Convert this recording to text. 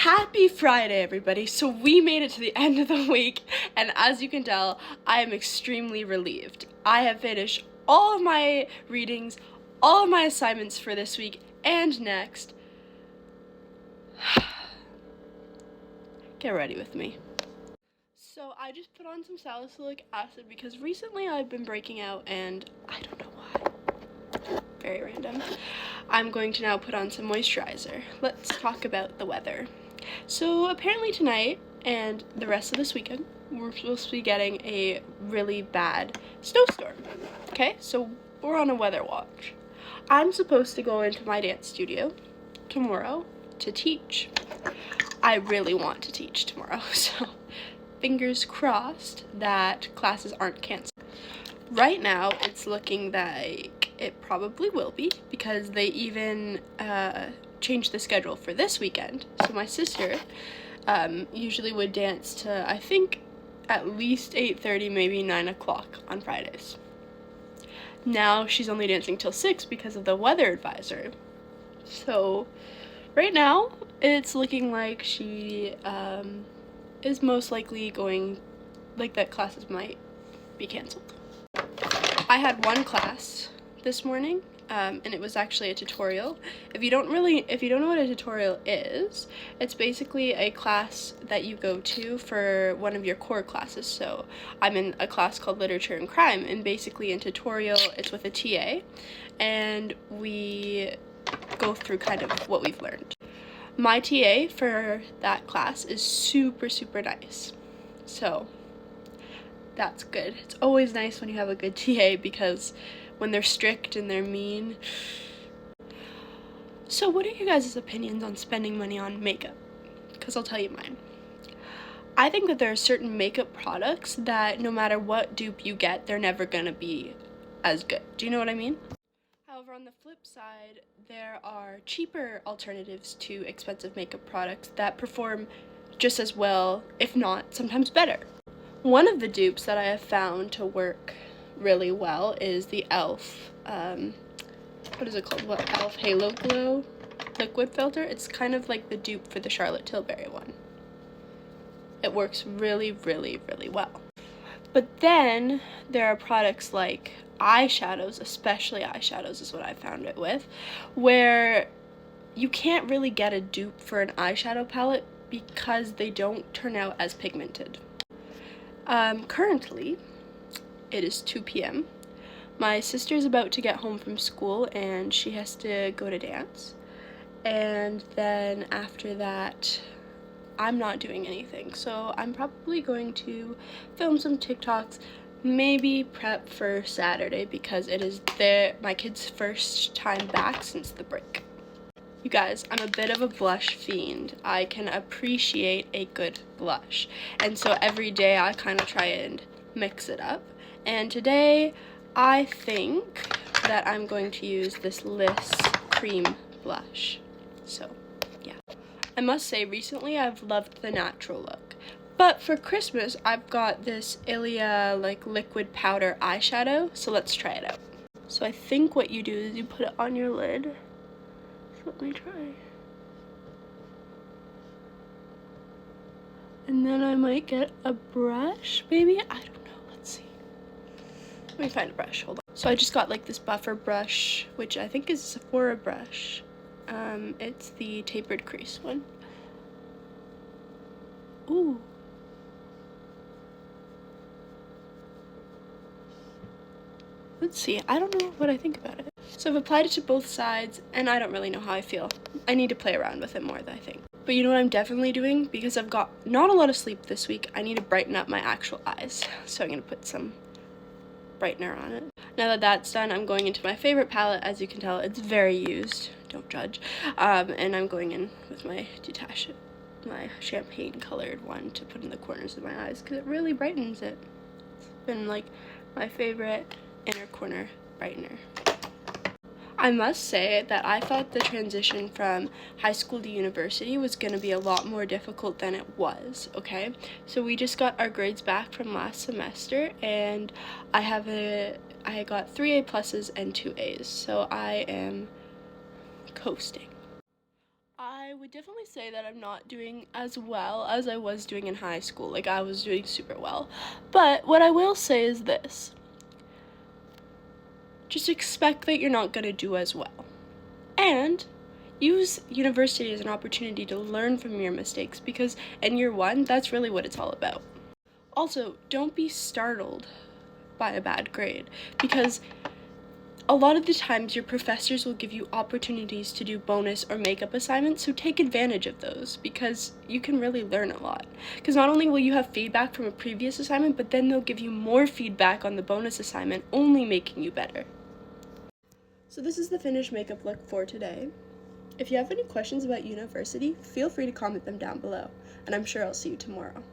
Happy Friday, everybody. So we made it to the end of the week, and as you can tell, I am extremely relieved. I have finished all of my readings, all of my assignments for this week and next. Get ready with me. So I just put on some salicylic acid because recently I've been breaking out and I don't know why. Very random. I'm going to now put on some moisturizer. Let's talk about the weather. So apparently tonight and the rest of this weekend, we're supposed to be getting a really bad snowstorm. Okay, so we're on a weather watch. I'm supposed to go into my dance studio tomorrow to teach. I really want to teach tomorrow, so fingers crossed that classes aren't canceled. Right now, it's looking like it probably will be because they even changed the schedule for this weekend. So my sister usually would dance to, I think, at least 8:30, maybe 9 o'clock on Fridays. Now she's only dancing till 6 because of the weather advisory. So right now, it's looking like she is most likely going, like that classes might be canceled. I had one class this morning, and it was actually a tutorial. If you don't know what a tutorial is, it's basically a class that you go to for one of your core classes. So I'm in a class called Literature and Crime, and basically in tutorial, it's with a TA, and we go through kind of what we've learned. My TA for that class is super, super nice. So that's good. It's always nice when you have a good TA because when they're strict and they're mean. So what are you guys' opinions on spending money on makeup? Because I'll tell you mine. I think that there are certain makeup products that no matter what dupe you get, they're never gonna be as good. Do you know what I mean? However, on the flip side, there are cheaper alternatives to expensive makeup products that perform just as well, if not sometimes better. One of the dupes that I have found to work really well is the e.l.f. What is it called? e.l.f. Halo Glow liquid filter. It's kind of like the dupe for the Charlotte Tilbury one. It works really, really, really well. But then there are products like eyeshadows, especially eyeshadows is what I found it with, where you can't really get a dupe for an eyeshadow palette because they don't turn out as pigmented. Currently, it is 2 p.m. My sister's about to get home from school and she has to go to dance. And then after that, I'm not doing anything. So I'm probably going to film some TikToks, maybe prep for Saturday because it is my kid's first time back since the break. You guys, I'm a bit of a blush fiend. I can appreciate a good blush. And so every day I kind of try and mix it up. And today I think that I'm going to use this Liss cream blush. So, yeah. I must say recently I've loved the natural look. But for Christmas, I've got this Ilia like liquid powder eyeshadow. So let's try it out. So I think what you do is you put it on your lid. Let me try. And then I might get a brush, maybe? I don't know. Let's see. Let me find a brush. Hold on. So I just got like this buffer brush, which I think is a Sephora brush. It's the tapered crease one. Ooh. Let's see. I don't know what I think about it. So I've applied it to both sides, and I don't really know how I feel. I need to play around with it more, I think. But you know what I'm definitely doing? Because I've got not a lot of sleep this week, I need to brighten up my actual eyes. So I'm going to put some brightener on it. Now that that's done, I'm going into my favorite palette. As you can tell, it's very used. Don't judge. And I'm going in with my my champagne colored one to put in the corners of my eyes because it really brightens it. It's been like my favorite inner corner brightener. I must say that I thought the transition from high school to university was going to be a lot more difficult than it was, okay? So we just got our grades back from last semester, and I got 3 A+ and 2 A's, so I am coasting. I would would definitely say that I'm not doing as well as I was doing in high school. Like, I was doing super well. But what I will say is this. Just expect that you're not going to do as well. And use university as an opportunity to learn from your mistakes, because in year one, that's really what it's all about. Also, don't be startled by a bad grade, because a lot of the times your professors will give you opportunities to do bonus or makeup assignments, so take advantage of those, because you can really learn a lot. Because not only will you have feedback from a previous assignment, but then they'll give you more feedback on the bonus assignment, only making you better. So this is the finished makeup look for today. If you have any questions about university, feel free to comment them down below, and I'm sure I'll see you tomorrow.